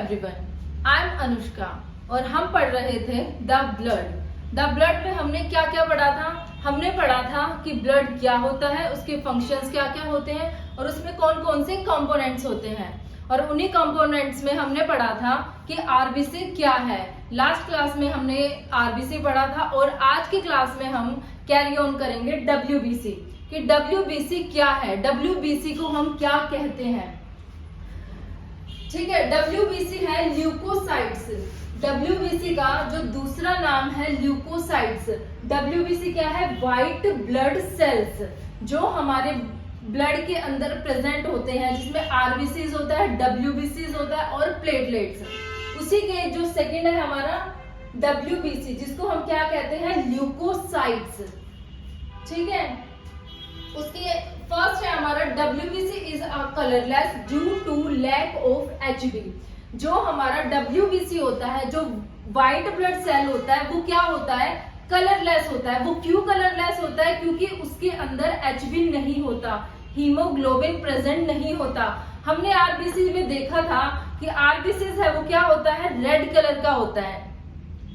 Everyone, I am Anushka और हम पढ़ रहे थे द ब्लड। द ब्लड में हमने क्या क्या पढ़ा था? हमने पढ़ा था कि ब्लड क्या होता है, उसके फंक्शंस क्या क्या होते हैं और उसमें कौन कौन से कंपोनेंट्स होते हैं। और उन्हीं कंपोनेंट्स में हमने पढ़ा था कि आरबीसी क्या है। लास्ट क्लास में हमने आरबीसी पढ़ा था और आज की क्लास में हम कैरी ऑन करेंगे डब्ल्यूबीसी कि डब्ल्यूबीसी क्या है, डब्ल्यूबीसी को हम क्या कहते हैं। ठीक है, डब्ल्यूबीसी है ल्यूकोसाइट्स। डब्ल्यूबीसी का जो दूसरा नाम है ल्यूकोसाइट्स। डब्ल्यूबीसी क्या है? व्हाइट ब्लड सेल्स, जो हमारे ब्लड के अंदर प्रेजेंट होते हैं, जिसमें आरबीसीज होता है, डब्ल्यूबीसीज होता है और प्लेटलेट्स। उसी के जो सेकंड है हमारा डब्ल्यूबीसी, जिसको हम क्या कहते हैं? ल्यूकोसाइट्स। ठीक है, उसके फर्स्ट है हमारा WBC is a colourless due to lack of HB। जो हमारा WBC होता है, जो व्हाइट ब्लड सेल होता है, वो क्या होता है? कलरलेस होता है। वो क्यों कलरलेस होता है? क्योंकि उसके अंदर HB नहीं होता, हीमोग्लोबिन प्रेजेंट नहीं होता। हमने आरबीसी में देखा था कि आरबीसी है वो क्या होता है? रेड कलर का होता है।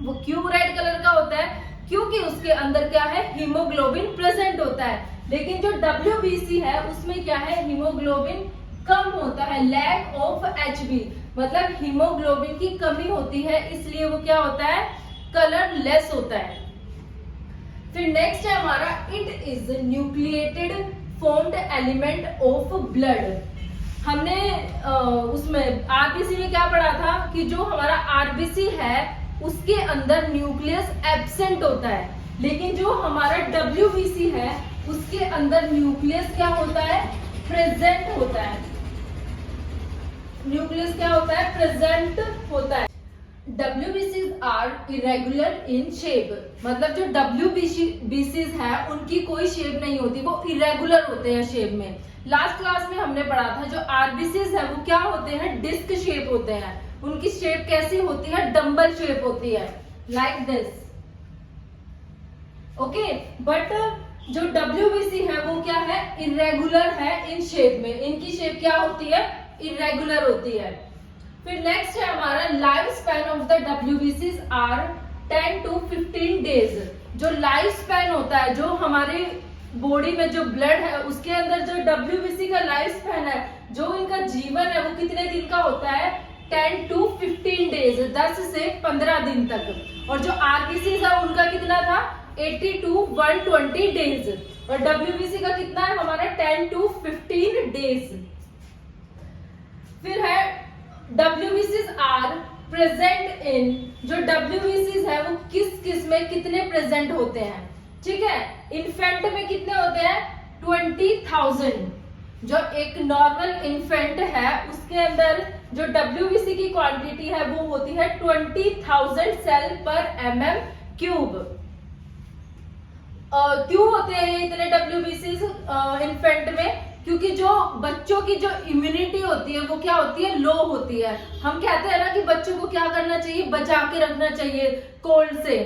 वो क्यों रेड कलर का होता है? क्योंकि उसके अंदर क्या है? हीमोग्लोबिन प्रेजेंट होता है। लेकिन जो WBC है उसमें क्या है? हीमोग्लोबिन कम होता है, लैक ऑफ HB, मतलब हीमोग्लोबिन की कमी होती है, इसलिए वो क्या होता है? कलरलेस होता है। फिर नेक्स्ट है हमारा it is nucleated formed element of blood. हमने उसमें आरबीसी में क्या पढ़ा था कि जो हमारा आरबीसी है उसके अंदर न्यूक्लियस एब्सेंट होता है, लेकिन जो हमारा WBC है उसके अंदर न्यूक्लियस क्या होता है? प्रेजेंट होता है। न्यूक्लियस क्या होता है? प्रेजेंट होता है। WBCs are irregular in shape, मतलब जो WBCs है उनकी कोई शेप नहीं होती, वो इरेगुलर होते हैं शेप में। लास्ट क्लास में हमने पढ़ा था जो आरबीसीज है वो क्या होते हैं? डिस्क शेप होते हैं। उनकी शेप कैसी होती है? डंबल शेप होती है, लाइक दिस। ओके, बट जो WBC है वो क्या है? इरेगुलर है इन शेप में। इनकी शेप क्या होती है? इरेगुलर होती है। फिर नेक्स्ट है हमारा life span of the WBCs are 10 to 15 days. जो लाइफ स्पैन होता है, जो हमारे बॉडी में जो ब्लड है उसके अंदर जो WBC का लाइफ स्पैन है, जो इनका जीवन है, वो कितने दिन का होता है? 10 to 15 डेज, 10 से 15 दिन तक। और जो आरबीसी है उनका कितना था? 80 to 120 डेज। और WBC का कितना है हमारा? 10 to 15 डेज। फिर है WBCs आर प्रेजेंट इन। जो WBCs है वो किस किस में कितने प्रेजेंट होते हैं? ठीक है, इन्फेंट में कितने होते हैं? 20,000। जो एक नॉर्मल इन्फेंट है उसके अंदर जो WBC की क्वांटिटी है वो होती है 20,000 सेल पर mm³। क्यों होते हैं ये इतने WBCs इन्फेंट में? क्योंकि जो बच्चों की जो इम्यूनिटी होती है वो क्या होती है? लो होती है। हम कहते हैं ना कि बच्चों को क्या करना चाहिए? बचा के रखना चाहिए कोल्ड से।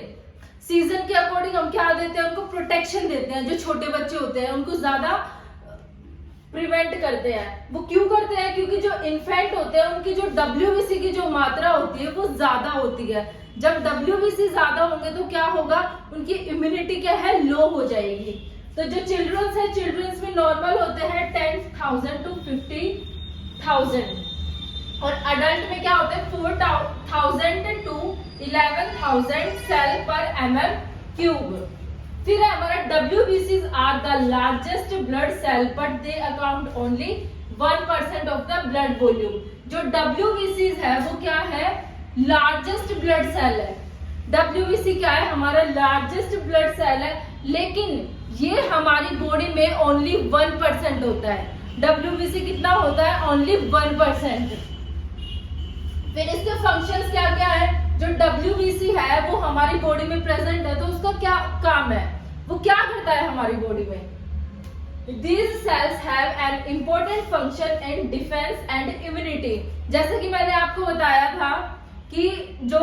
सीजन के अकॉर्डिंग हम क्या देते हैं? उनको प्रोटेक्शन देते हैं। जो छोटे बच्चे होते हैं उनको ज्यादा प्रिवेंट करते हैं। वो क्यों करते हैं? क्योंकि जो इन्फेंट होते हैं उनकी जो WBC की जो मात्रा होती है वो ज्यादा होती है। जब WBC ज्यादा होंगे तो क्या होगा? उनकी इम्यूनिटी क्या है? लो हो जाएगी। तो जो चिल्ड्रंस है, चिल्ड्रंस में नॉर्मल होते हैं 10,000 to 50,000 और अडल्ट में क्या होते हैं? 4,000 to 11,000 सेल पर mm³। फिर है हमारा WBCs are the largest blood cell but they account only 1% of the blood volume. जो WBCs है वो क्या है? लार्जेस्ट ब्लड सेल है। WBC क्या है? हमारा लार्जेस्ट ब्लड सेल है, लेकिन ये हमारी बॉडी में ओनली 1% होता है। WBC कितना होता है? ओनली 1%। फिर इसके फंक्शंस क्या क्या है? जो WBC है वो हमारी बॉडी में प्रेजेंट है, तो उसका क्या काम है? वो क्या करता है हमारी बॉडी में? These cells have an important function in defense and immunity। जैसे कि मैंने आपको बताया था कि जो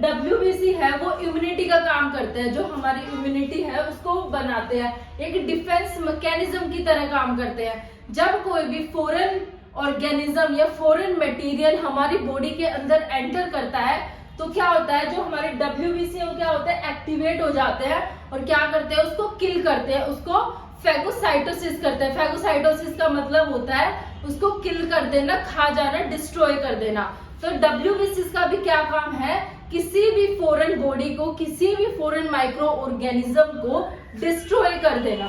WBC है वो इम्यूनिटी का काम करते हैं। जो हमारी इम्यूनिटी है उसको बनाते हैं, एक डिफेंस मैकेनिज्म की तरह काम करते हैं। जब कोई भी फॉरेन ऑर्गेनिज्म या फॉरेन मटेरियल हमारी बॉडी के अंदर एंटर करता है तो क्या होता है, जो हमारे WBC वो क्या होता है, एक्टिवेट हो जाते हैं और क्या करते हैं, उसको किल करते हैं, उसको फैगोसाइटोसिस करते हैं। फैगोसाइटोसिस का मतलब होता है उसको किल कर देना, खा जाना, डिस्ट्रॉय कर देना। तो WBC का भी क्या काम है, किसी भी फॉरेन बॉडी को, किसी भी फॉरेन माइक्रो ऑर्गेनिज्म को डिस्ट्रॉय कर देना।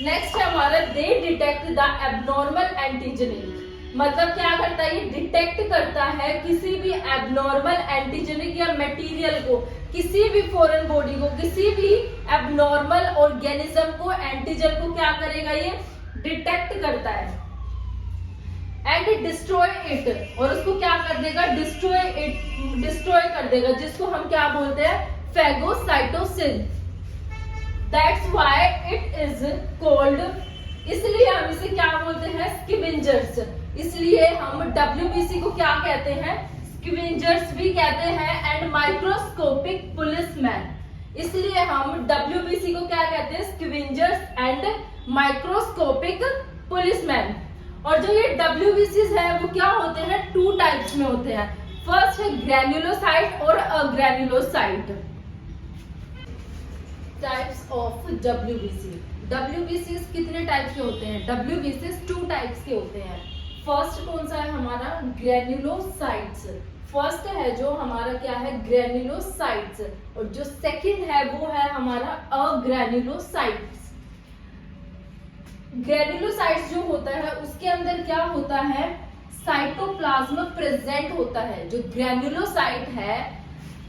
नेक्स्ट है हमारा दे डिटेक्ट द एबनॉर्मल एंटीजेनिक, मतलब क्या करता है, ये डिटेक्ट करता है किसी भी एबनॉर्मल एंटीजेनिक या मटेरियल को, किसी भी फॉरेन बॉडी को, किसी भी एबनॉर्मल ऑर्गेनिज्म को, एंटीजन को क्या करेगा, ये डिटेक्ट करता है एंड डिस्ट्रॉय इट, और उसको क्या कर देगा, डिस्ट्रॉय कर देगा, जिसको हम क्या बोलते हैं, phagocytosis. That's why it is called, इसलिए हम इसे क्या बोलते हैं, स्कैवेंजर्स। इसलिए हम WBC को क्या कहते हैं, स्कैवेंजर्स भी कहते हैं एंड माइक्रोस्कोपिक पुलिसमैन। इसलिए हम WBC को क्या कहते हैं, स्कैवेंजर्स एंड माइक्रोस्कोपिक पुलिसमैन। और जो ये WBCs है वो क्या होते हैं, 2 टाइप्स में होते हैं। फर्स्ट है ग्रैन्युलोसाइट और अग्रैन्युलोसाइट। टाइप्स ऑफ WBCs कितने टाइप्स के होते हैं, WBCs 2 टाइप्स के होते हैं। फर्स्ट कौन सा है हमारा, ग्रैन्युलोसाइट्स। फर्स्ट है जो हमारा क्या है, ग्रैन्युलोसाइट्स, और जो सेकंड है वो है हमारा अग्रैन्युलोसाइट्स। ग्रैन्युलोसाइट्स जो होता है उसके अंदर क्या होता है, साइटोप्लाज्म प्रेजेंट होता है। जो ग्रैन्युलोसाइट है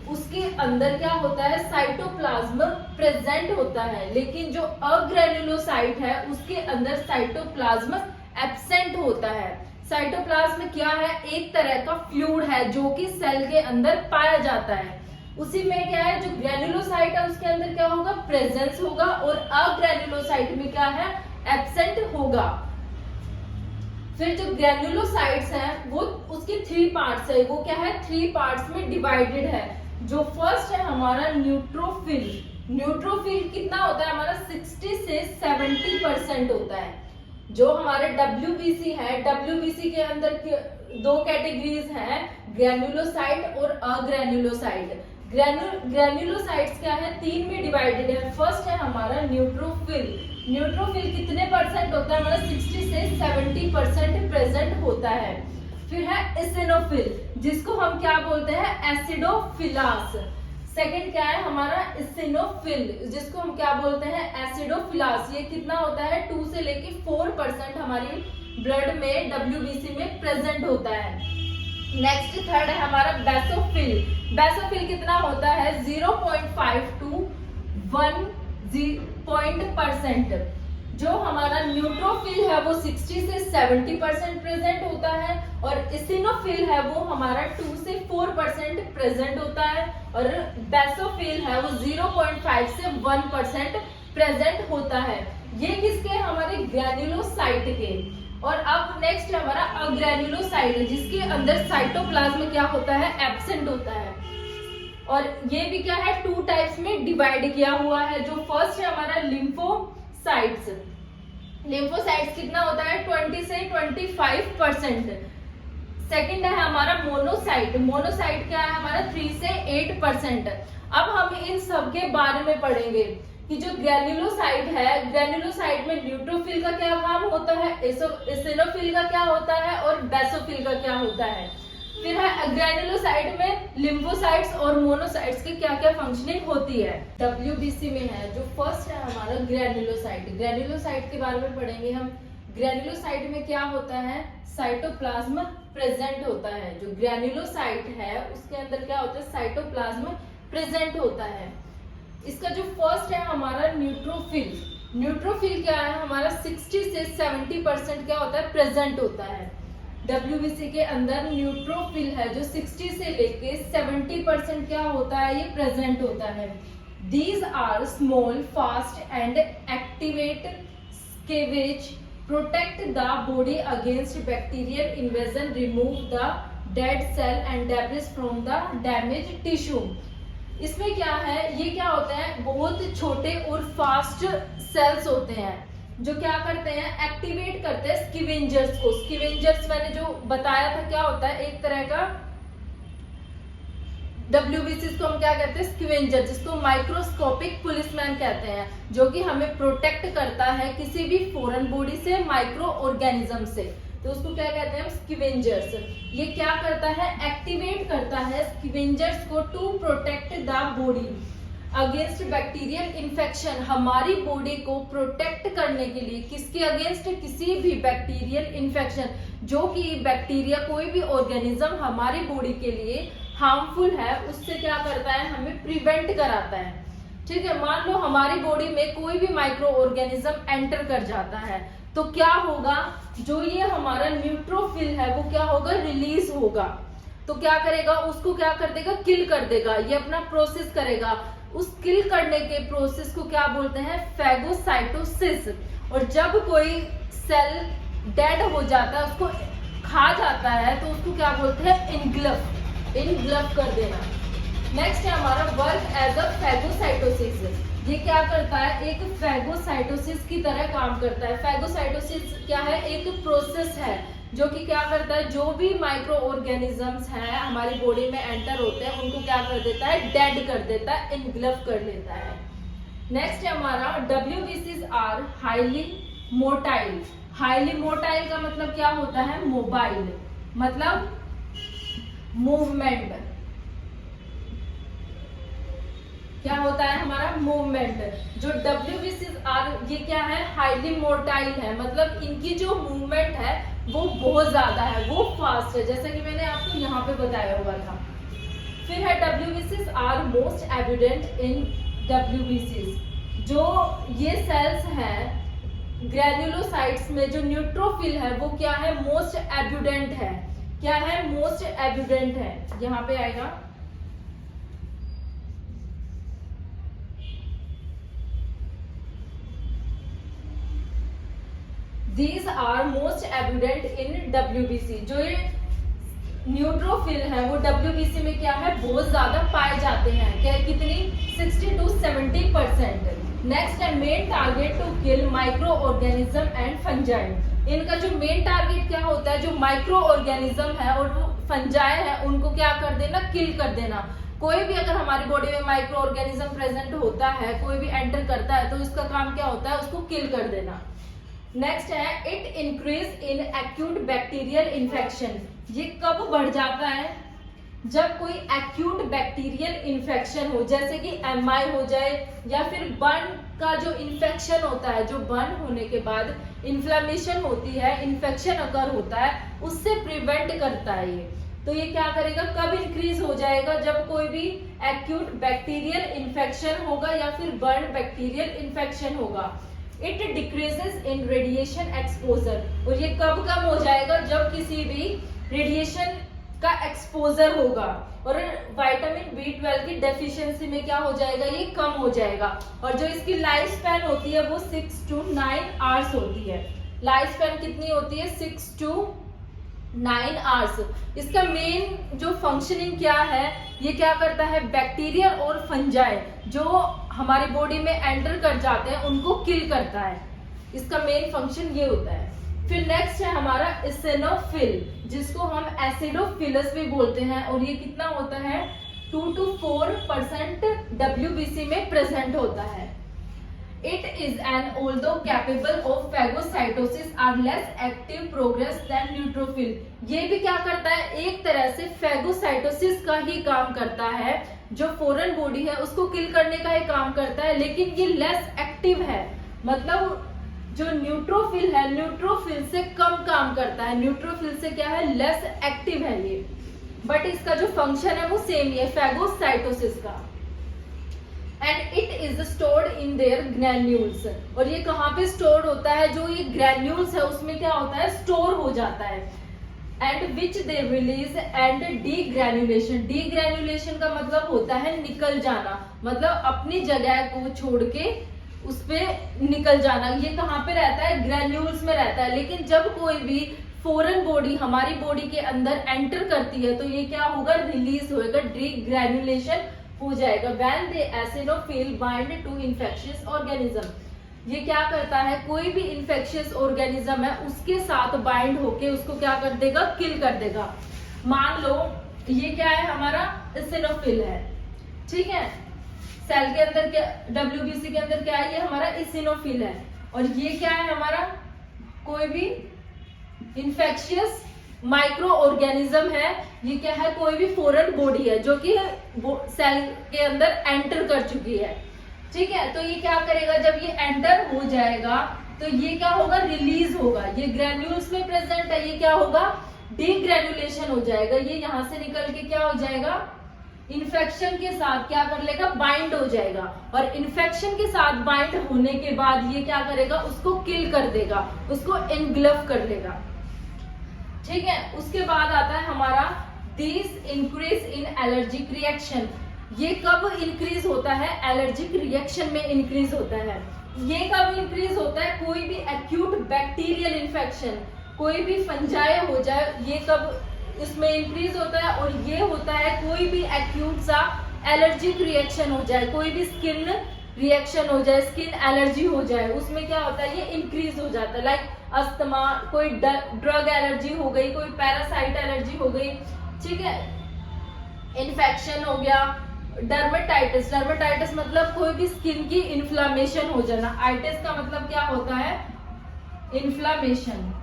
उसके अंदर क्या होता है, साइटोप्लाज्म प्रेजेंट होता है, लेकिन जो अग्रैन्युलोसाइट है उसके अंदर साइटोप्लाज्म एब्सेंट होता है। साइटोप्लाज्म क्या है, एक तरह का फ्लूइड है जो कि सेल के अंदर पाया जाता है। उसी में क्या है, जो ग्रैन्युलोसाइट है उसके अंदर क्या होगा, प्रेजेंस होगा, और अग्रैन्युलोसाइट में क्या है, एब्सेंट होगा। फिर जो ग्रैन्युलोसाइट्स हैं वो उसकी 3 पार्ट्स है, वो क्या है, 3 पार्ट्स में डिवाइडेड है। जो फर्स्ट है हमारा न्यूट्रोफिल। न्यूट्रोफिल कितना होता है हमारा, 60 से 70% होता है। जो हमारे WBC है, WBC के अंदर 2 कैटेगरीज हैं, ग्रैन्युलोसाइट और अग्रैन्युलोसाइट। ग्रैन्युलोसाइट्स क्या है, 3 में डिवाइडेड है। फर्स्ट है हमारा न्यूट्रोफिल। न्यूट्रोफिल कितने परसेंट होता है हमारा, 60 से 70% प्रेजेंट होता है। फिर है एसिनोफिल, जिसको हम क्या बोलते हैं, एसिडोफिलास। सेकंड क्या है हमारा, एसिनोफिल, जिसको हम क्या बोलते हैं, एसिडोफिलास। ये कितना होता है, 2 से लेके 4% हमारी ब्लड में WBC में प्रेजेंट होता है। नेक्स्ट थर्ड है हमारा बेसोफिल। बेसोफिल कितना होता है, 0.5 to 1%। जो हमारा न्यूट्रोफिल है वो 60 से 70% प्रेजेंट होता है, और एसिनोफिल है वो हमारा 2 से 4% प्रेजेंट होता है, और बेसोफिल है वो 0.5 से 1% प्रेजेंट होता है। ये किसके, हमारे ग्रैन्युलोसाइट के। और अब नेक्स्ट है हमारा अग्रैन्युलोसाइट, जिसके अंदर साइटोप्लाज्म क्या होता है, एब्सेंट होता है। और ये भी क्या है, 2 टाइप्स में डिवाइड किया हुआ है। जो फर्स्ट है हमारा लिम्फोसाइट्स। लिम्फोसाइट्स कितना होता है, 20 से 25%। सेकंड है हमारा मोनोसाइट। मोनोसाइट क्या है हमारा, 3 से 8%। अब हम इन सब के बारे में पढ़ेंगे कि जो ग्रैन्युलोसाइट है, ग्रैन्युलोसाइट में न्यूट्रोफिल का क्या काम होता है, एसिनोफिल का क्या होता है, और बेसोफिल का क्या होता है। फिर है ग्रैन्युलोसाइट में लिम्फोसाइट्स और मोनोसाइट्स के क्या क्या फंक्शनिंग होती है। WBC में है जो फर्स्ट है हमारा ग्रैन्युलोसाइट। ग्रैन्युलोसाइट के बारे में पढ़ेंगे हम। ग्रैन्युलोसाइट में क्या होता है, साइटोप्लाज्म प्रेजेंट होता है। जो ग्रैन्युलोसाइट है उसके अंदर क्या होता है, साइटोप्लाज्म प्रेजेंट होता है। इसका जो फर्स्ट है हमारा न्यूट्रोफिल। न्यूट्रोफिल क्या है हमारा, 60 से 70% क्या होता है, प्रेजेंट होता है। WBC के अंदर न्यूट्रोफिल है जो 60 से लेके 70% क्या होता है, ये प्रेजेंट होता है। These are small, fast and activate scavenge, protect the body against bacterial invasion, remove the dead cell and debris from the damaged tissue। इसमें क्या है, ये क्या होता है, बहुत छोटे और फास्ट सेल्स होते हैं। जो क्या करते हैं, एक्टिवेट करते हैं स्कैवेंजर्स को। स्कैवेंजर्स मैंने जो बताया था क्या होता है, एक तरह का WBCs को हम क्या कहते हैं, स्कैवेंजर, जिसको माइक्रोस्कोपिक पुलिसमैन कहते हैं, जो कि हमें प्रोटेक्ट करता है किसी भी फॉरेन बॉडी से, माइक्रो ऑर्गेनिज्म से। तो उसको क्या कहते हैं, स्कैवेंजर्स। ये क्या करता है, एक्टिवेट करता है स्कैवेंजर्स को to protect the body against bacterial infection. हमारी बॉडी को प्रोटेक्ट करने के लिए किसके अगेंस्ट, किसी भी बैक्टीरियल इन्फेक्शन, जो कि बैक्टीरिया कोई भी ऑर्गेनिज्म हमारी बॉडी के लिए हार्मफुल है, उससे क्या करता है, हमें प्रिवेंट कराता है। ठीक है, मान लो हमारी बॉडी में कोई भी माइक्रो ऑर्गेनिज्म एंटर कर जाता है, तो क्या होगा, जो ये हमारा न्यूट्रोफिल है वो क्या होगा, रिलीज होगा। तो क्या करेगा, उसको क्या कर देगा, किल कर देगा। ये अपना प्रोसेस करेगा। उस किल करने के प्रोसेस को क्या बोलते हैं, फैगोसाइटोसिस। और जब कोई सेल डेड हो जाता है, उसको खा जाता है, तो उसको क्या बोलते हैं, इनग्लफ कर देना। नेक्स्ट है हमारा वर्क एज अ फैगोसाइटोसिस। ये क्या करता है, एक फैगोसाइटोसिस की तरह काम करता है। फैगोसाइटोसिस क्या है, एक प्रोसेस है जो कि क्या करता है, जो भी माइक्रो ऑर्गेनिजम्स हैं हमारी बॉडी में एंटर होते हैं, उनको क्या कर देता है, डेड कर देता है, इनग्लफ कर लेता है। नेक्स्ट है हमारा WBCs are highly motile. Highly motile का मतलब क्या होता है, मोबाइल, मतलब मूवमेंट। क्या होता है हमारा, मूवमेंट। जो WBCs आर, ये क्या है, हाईली मोटाइल है, मतलब इनकी जो मूवमेंट है वो बहुत ज्यादा है, वो फास्ट है, जैसा कि मैंने आपको यहाँ पे बताया हुआ था। फिर है WBCs are most evident in WBCs। जो ये सेल्स हैं ग्रेन्युलोसाइट्स में, जो न्यूट्रोफिल है वो क्या है, मोस्ट एविडेंट है। क्या है, मोस्ट एविडेंट है, यहाँ पे आएगा। These are most evident in WBC। जो ये न्यूट्रोफिल है वो WBC में क्या है, बहुत ज्यादा पाए जाते हैं। क्या, कितनी, 60 to 70%। नेक्स्ट है main target to kill micro organism and fungi. इनका जो मेन टारगेट क्या होता है, जो माइक्रो ऑर्गेनिज्म है और वो फंजाई है, उनको क्या कर देना, किल कर देना। कोई भी अगर हमारी बॉडी में माइक्रो ऑर्गेनिज्म प्रेजेंट होता है, कोई भी एंटर करता है, तो इसका काम क्या होता है, उसको किल कर देना। नेक्स्ट है it increase in acute bacterial infection. ये कब बढ़ जाता है, जब कोई एक्यूट बैक्टीरियल इन्फेक्शन हो, जैसे कि MI हो जाए, या फिर बर्न का जो इन्फेक्शन होता है, जो बर्न होने के बाद इन्फ्लेमेशन होती है, इन्फेक्शन अगर होता है, उससे प्रिवेंट करता है ये। तो ये क्या करेगा, कब इंक्रीज हो जाएगा, जब कोई भी एक्यूट बैक्टीरियल इन्फेक्शन होगा या फिर बर्न बैक्टीरियल इन्फेक्शन होगा। It decreases in radiation exposure. और ये कब कम हो जाएगा, जब किसी भी रेडिएशन का एक्सपोजर होगा। और विटामिन B12 की डेफिशिएंसी में क्या हो जाएगा, ये कम हो जाएगा। और जो इसकी लाइफ स्पैन होती है वो 6 to 9 आवर्स होती है। लाइफ स्पैन कितनी होती है, 6 to 9 आवर्स। इसका मेन जो फंक्शनिंग क्या है, ये क्या करता है, बैक्टीरिया और फंजाई जो हमारी बॉडी में एंटर कर जाते हैं उनको किल करता है। इसका मेन फंक्शन ये होता है। फिर नेक्स्ट है हमारा इसिनोफिल, जिसको हम एसिडोफिलस भी बोलते हैं, और ये कितना होता है, 2 to 4% WBC में प्रेजेंट होता है। It is an although capable of phagocytosis are less active progress than neutrophil। ये भी क्या करता है, एक तरह से phagocytosis का ही काम करता है, जो फॉरेन बॉडी है उसको किल करने का ही काम करता है, लेकिन ये लेस एक्टिव है। मतलब जो न्यूट्रोफिल है, न्यूट्रोफिल से कम काम करता है, न्यूट्रोफिल से क्या है, लेस एक्टिव है ये, बट इसका जो फंक्शन है वो सेम ही है, phagocytosis का। And it is stored in their granules. और ये कहाँ पे स्टोर होता है, जो ये ग्रैन्यूल्स है उसमें क्या होता है, स्टोर हो जाता है। And which they release and degranulation. Degranulation का मतलब होता है निकल जाना, मतलब अपनी जगह को छोड़ के उस पे निकल जाना। ये कहाँ पे रहता है, ग्रैन्यूल्स में रहता है। लेकिन जब कोई भी फॉरेन बॉडी हमारी बॉडी के अंदर एंटर करती है, तो ये क्या होगा, रिलीज होएगा, डीग्रैन्युलेशन हो जाएगा। When the eosinophil bind to infectious organism। ये क्या करता है, कोई भी इन्फेक्शियस ऑर्गेनिज्म है उसके साथ बाइंड होके उसको क्या कर देगा, किल कर देगा। मान लो ये क्या है, हमारा इसिनोफिल है, ठीक है। सेल के अंदर क्या, WBC के अंदर क्या है, ये हमारा इसिनोफिल है। और ये क्या है, हमारा कोई भी इन्फेक्शियस माइक्रो ऑर्गेनिज्म है। ये क्या है, कोई भी फॉरेन बॉडी है जो कि सेल के अंदर एंटर कर चुकी है, ठीक है। तो ये क्या करेगा, जब ये एंटर हो जाएगा तो ये क्या होगा, रिलीज होगा। ये ग्रैन्यूल्स में प्रेजेंट है, ये क्या होगा, डीग्रैन्युलेशन हो जाएगा। ये यहां से निकल के क्या हो जाएगा, इन्फेक्शन के साथ क्या कर लेगा, बाइंड हो जाएगा। और इन्फेक्शन के साथ बाइंड होने के बाद ये क्या करेगा, उसको किल कर देगा, उसको एनग्लफ कर लेगा, ठीक है। उसके बाद आता है हमारा this increase in allergic reaction. ये कब इंक्रीज होता है, एलर्जिक रिएक्शन में इंक्रीज होता है। ये कब इंक्रीज होता है, कोई भी एक्यूट बैक्टीरियल इन्फेक्शन, कोई भी फंजाई हो जाए, ये कब इसमें इंक्रीज होता है। और ये होता है कोई भी एक्यूट सा एलर्जिक रिएक्शन हो जाए, कोई भी स्किन रिएक्शन हो जाए, स्किन एलर्जी हो जाए, उसमें क्या होता है, ये इंक्रीज हो जाता है। लाइक अस्थमा, कोई ड्रग एलर्जी हो गई, कोई पैरासाइट एलर्जी हो गई, ठीक है। इन्फेक्शन हो गया, डर्मेटाइटिस, डर्मेटाइटिस मतलब कोई भी स्किन की इन्फ्लामेशन हो जाना। आइटिस का मतलब क्या होता है, इन्फ्लामेशन,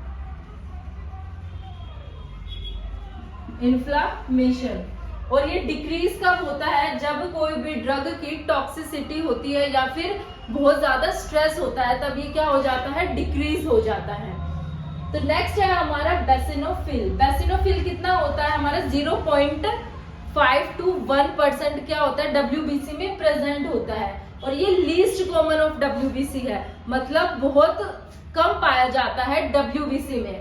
इन्फ्लामेशन। और ये डिक्रीज कब होता है, जब कोई भी ड्रग की टॉक्सिसिटी होती है या फिर बहुत ज्यादा स्ट्रेस होता है, तब ये क्या हो जाता है, डिक्रीज हो जाता है। तो नेक्स्ट है हमारा बेसिनोफिल। बेसिनोफिल कितना होता है हमारा, 0.5 to 1% क्या होता है, WBC में प्रेजेंट होता है। और ये लीस्ट कॉमन ऑफ WBC है, मतलब बहुत कम पाया जाता है WBC में।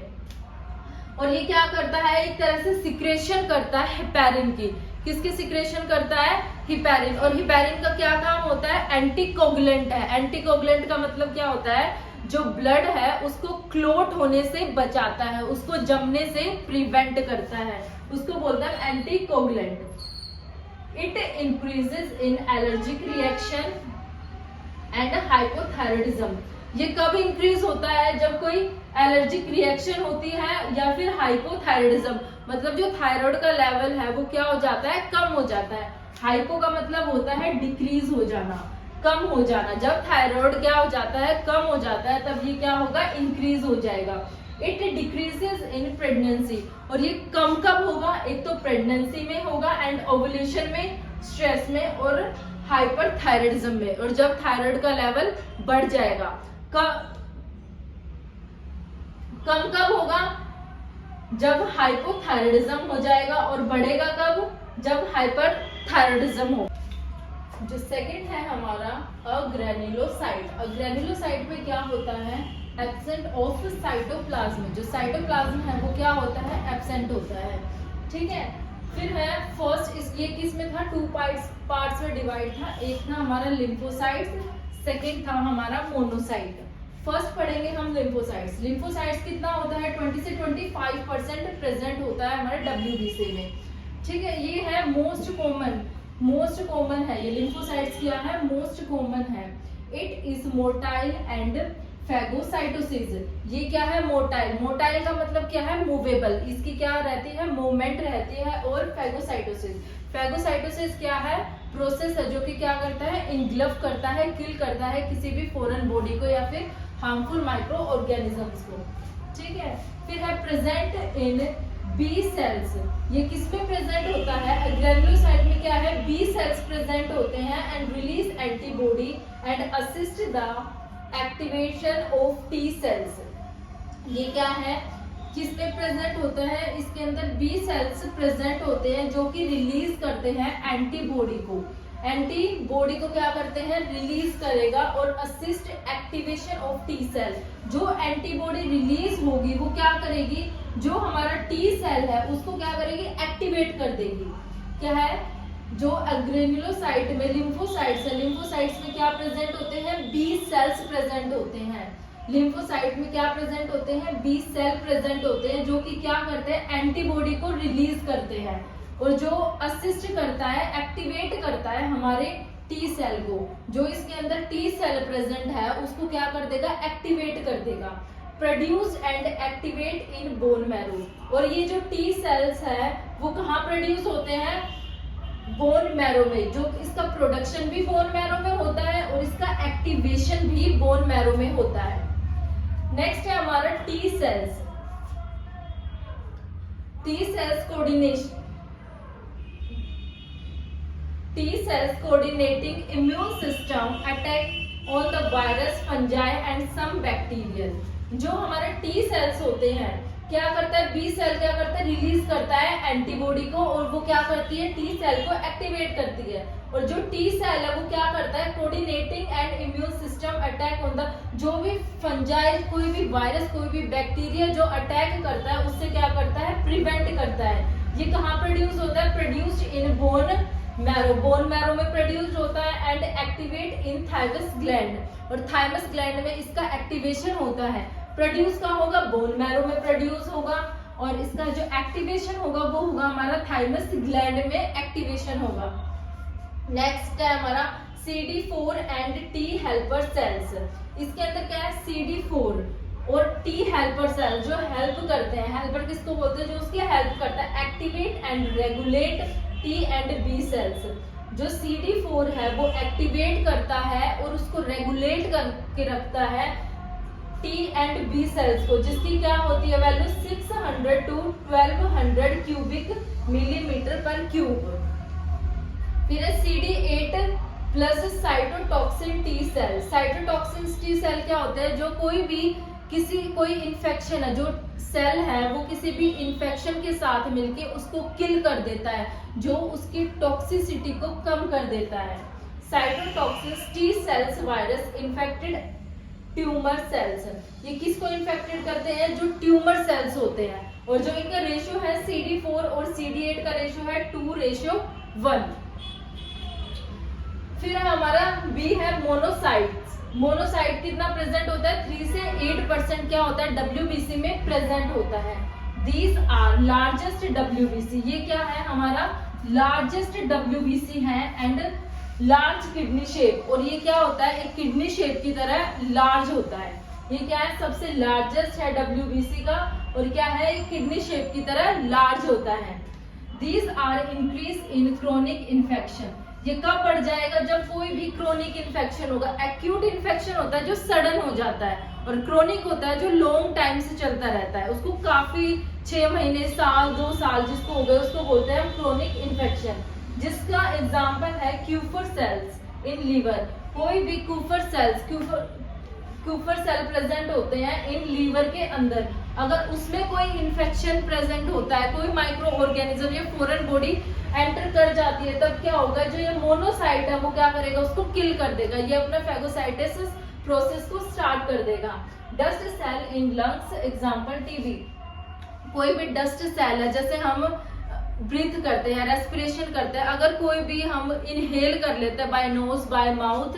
और ये क्या करता है, एक तरह से सिक्रेशन करता है हेपेरिन की। किसकी सिक्रेशन करता है, हिपेरिन। और हिपेरिन का क्या काम होता है, एंटीकोगुलेंट है। एंटीकोगुलेंट का मतलब क्या होता है, जो ब्लड है उसको क्लोट होने से बचाता है, उसको जमने से प्रिवेंट करता है, उसको बोलता है anticoagulant. It increases in allergic reaction and hypothyroidism. ये कब इंक्रीज होता है, जब कोई एलर्जिक रिएक्शन होती है या फिर हाइपोथायराइडिज्म, मतलब जो थायराइड का लेवल है वो क्या हो जाता है, कम हो जाता है। हाइपो का मतलब होता है डिक्रीज हो जाना, कम हो जाना। जब थायराइड क्या हो जाता है, कम हो जाता है, तब ये क्या होगा, इंक्रीज हो जाएगा। It decreases in pregnancy. और ये कम कब होगा, एक तो प्रेगनेंसी में होगा एंड ओवुलेशन में, स्ट्रेस में और हाइपरथायराइडिज्म में। और जब थायराइड का लेवल बढ़ जाएगा, कम कब होगा, जब हाइपोथायराइडिज्म हो जाएगा। और बढ़ेगा कब, जब हाइपरथायराइडिज्म हो। जो सेकंड है हमारा अग्रेन्युलोसाइट। अग्रेन्युलोसाइट में क्या होता है, एब्सेंट ऑफ साइटोप्लाज्म। जो साइटोप्लाज्म है वो क्या होता है, एब्सेंट होता है, ठीक है। फिर है फर्स्ट, ये किस में था, 2 पार्ट्स में डिवाइड था। एक था हमारा लिम्फोसाइट्स, सेकंड था हमारा मोनोसाइट। फर्स्ट पढ़ेंगे हम लिम्फोसाइट्स। लिम्फोसाइट्स कितना होता है, 20 से 25% प्रेजेंट होता है हमारे WBC में, ठीक है। ये है मोस्ट कॉमन है ये लिम्फोसाइट्स, क्या है, मोस्ट कॉमन है। It is motile and phagocytosis. ये क्या है, मोटाइल का मतलब क्या है, मूवेबल, इसकी क्या रहती है, मूवमेंट रहती है। और फैगोसाइटोसिस क्या है, प्रोसेस है जो कि क्या करता है, इंग्लफ करता है, किल करता है किसी भी फॉरेन बॉडी को या फिर हार्मफुल माइक्रो ऑर्गेनिजम्स को, ठीक है। फिर है प्रेजेंट इन बी सेल्स। ये किस में प्रेजेंट होता है, ग्रैन्युलोसाइट में क्या है, बी सेल्स प्रेजेंट होते हैं and release antibody and assist the activation of T cells. ये क्या है, किसमें प्रेजेंट होता है, इसके अंदर बी सेल्स प्रेजेंट होते हैं जो कि रिलीज करते हैं एंटीबॉडी को। एंटीबॉडी को क्या करते हैं, रिलीज करेगा और assist activation of T cell. जो एंटीबॉडी रिलीज होगी वो क्या करेगी, जो हमारा टी सेल है उसको क्या करेगी, एक्टिवेट कर देगी। क्या है, जो ग्रैन्युलोसाइट में लिम्फोसाइट्स है, लिम्फोसाइट्स में क्या प्रेजेंट होते हैं, बी सेल्स प्रेजेंट होते हैं। लिम्फोसाइट में क्या प्रेजेंट होते हैं, बी सेल प्रेजेंट होते हैं जो कि क्या करते हैं, एंटीबॉडी को रिलीज करते हैं। और जो असिस्ट करता है, एक्टिवेट करता है हमारे टी सेल को, जो इसके अंदर टी सेल प्रेजेंट है उसको क्या कर देगा, एक्टिवेट कर देगा। Produce and activate in bone marrow, और ये जो टी सेल्स है वो कहाँ प्रोड्यूस होते हैं, बोन मैरो में। जो इसका प्रोडक्शन भी बोन मैरो में होता है और इसका एक्टिवेशन भी बोन मैरो में होता है। नेक्स्ट है हमारा T cells. T cells coordination, T cells coordinating immune system attack on the virus, fungi and some bacterial. जो हमारे टी सेल्स होते हैं क्या करता है, बी सेल क्या करता है, रिलीज करता है एंटीबॉडी को, और वो क्या करती है, टी सेल को एक्टिवेट करती है। और जो टी सेल है वो क्या करता है, coordinating and immune system attack on the, जो भी फंजाई, कोई भी वायरस, कोई भी बैक्टीरिया जो अटैक करता है उससे क्या करता है, प्रिवेंट करता है। ये कहाँ प्रोड्यूस होता है, produced in bone marrow, bone marrow में प्रोड्यूस होता है। And activate in thymus gland, और थाइमस ग्लैंड में इसका एक्टिवेशन होता है। प्रोड्यूस कहाँ होगा, बोन मैरो में प्रोड्यूस होगा, और इसका जो एक्टिवेशन होगा वो होगा हमारा थाइमस ग्लैंड में एक्टिवेशन होगा। नेक्स्ट है हमारा CD4 and T helper cells. इसके अंदर क्या है, CD4 और टी हेल्पर सेल जो हेल्प करते हैं, हेल्पर किसको बोलते हैं, जो उसकी हेल्प करता है, activate and regulate T and B cells. जो CD4 है वो एक्टिवेट करता है और उसको रेगुलेट करके रखता है टी एंड बी सेल्स को, जिसकी क्या होती है value 600 to 1200 cubic millimetre per cube. फिर है CD8 plus cytotoxin T cell. Cytotoxin T cell क्या होते हैं, जो कोई इन्फेक्शन है, जो सेल है वो किसी भी इन्फेक्शन के साथ मिलके उसको किल कर देता है, जो उसकी टॉक्सिसिटी को कम कर देता है। Cytotoxin T cells virus infected tumour cells, ये किसको इन्फेक्टेड करते हैं, जो ट्यूमर सेल्स होते हैं। और जो इनका रेशियो है CD4 और CD8 का रेशियो है 2:1। फिर हमारा बी है मोनोसाइट्स। मोनोसाइट कितना प्रेजेंट होता है, 3 से 8% क्या होता है, WBC में प्रेजेंट होता है। दीज आर लार्जेस्ट WBC, ये क्या है हमारा लार्जेस्ट WBC है। एंड लार्ज किडनी शेप, और ये क्या होता है, एक किडनी शेप की तरह लार्ज होता है। ये क्या है, सबसे लार्जेस्ट है WBC का, और क्या है, किडनी शेप की तरह लार्ज होता है। These are increase in chronic infection, ये कब बढ़ जाएगा, जब कोई भी क्रोनिक इन्फेक्शन होगा। एक्यूट इन्फेक्शन होता है जो सडन हो जाता है, और क्रोनिक होता है जो लॉन्ग टाइम से चलता रहता है, उसको काफी 6 महीने, साल, 2 साल जिसको हो गए उसको बोलते हैं क्रोनिक इन्फेक्शन। जिसका एग्जाम्पल है क्यूफर सेल्स इन लीवर। कोई भी क्यूफर सेल प्रेजेंट होते हैं इन लीवर के अंदर, अगर उसमें कोई इन्फेक्शन प्रेजेंट होता है, कोई माइक्रो ऑर्गेनिज्म या फॉरेन बॉडी एंटर कर जाती है, तब क्या होगा, जो ये मोनोसाइट है वो क्या करेगा, उसको किल कर देगा। ये अपना फैगोसाइटोसिस प्रोसेस को स्टार्ट कर देगा। Dust cell in lungs, example TB। कोई भी डस्ट सेल है, जैसे हम ब्रीथ करते हैं, रेस्पिरेशन करते हैं, अगर कोई भी हम इनहेल कर लेते हैं बाय नोज बाय माउथ,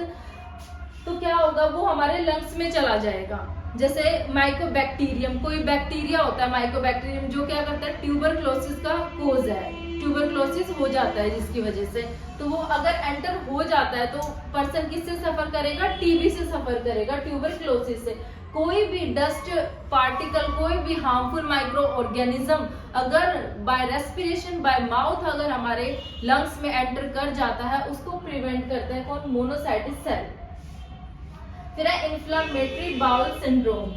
तो क्या होगा, वो हमारे लंग्स में चला जाएगा। जैसे माइकोबैक्टीरियम, कोई बैक्टीरिया होता है माइकोबैक्टीरियम, जो क्या करता है, ट्यूबरक्लोसिस का कोज है, ट्यूबरक्लोसिस हो जाता है जिसकी वजह से, तो वो अगर एंटर हो जाता है तो पर्सन किससे सफर करेगा, TB से सफर करेगा, ट्यूबरक्लोसिस से। कोई भी डस्ट पार्टिकल, कोई भी हार्मफुल माइक्रो ऑर्गेनिज्म अगर बाय रेस्पिरेशन बाय माउथ अगर हमारे लंग्स में एंटर कर जाता है, उसको प्रिवेंट करता है कौन, मोनोसाइटिस सेल। फिर है inflammatory bowel syndrome,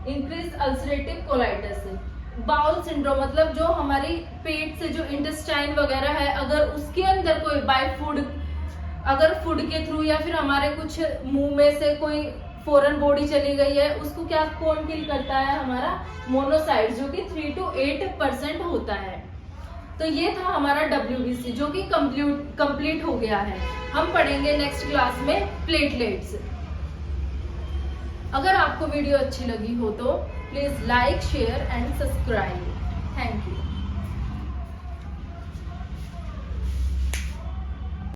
increase ulcerative colitis. Bowel syndrome मतलब जो हमारी पेट से जो इंटेस्टाइन वगैरह है, अगर उसके अंदर कोई बाय फूड, अगर फूड के थ्रू या फिर हमारे कुछ मुंह में से कोई फॉरेन बॉडी चली गई है, उसको क्या कौन किल करता है, हमारा मोनोसाइट, जो कि 3 to 8% होता है। तो ये था हमारा WBC जो कि कंप्लीट हो गया है। हम पढ़ेंगे नेक्स्ट क्लास में प्लेटलेट्स। अगर आपको वीडियो अच्छी लगी हो तो please like, share and subscribe. Thank you.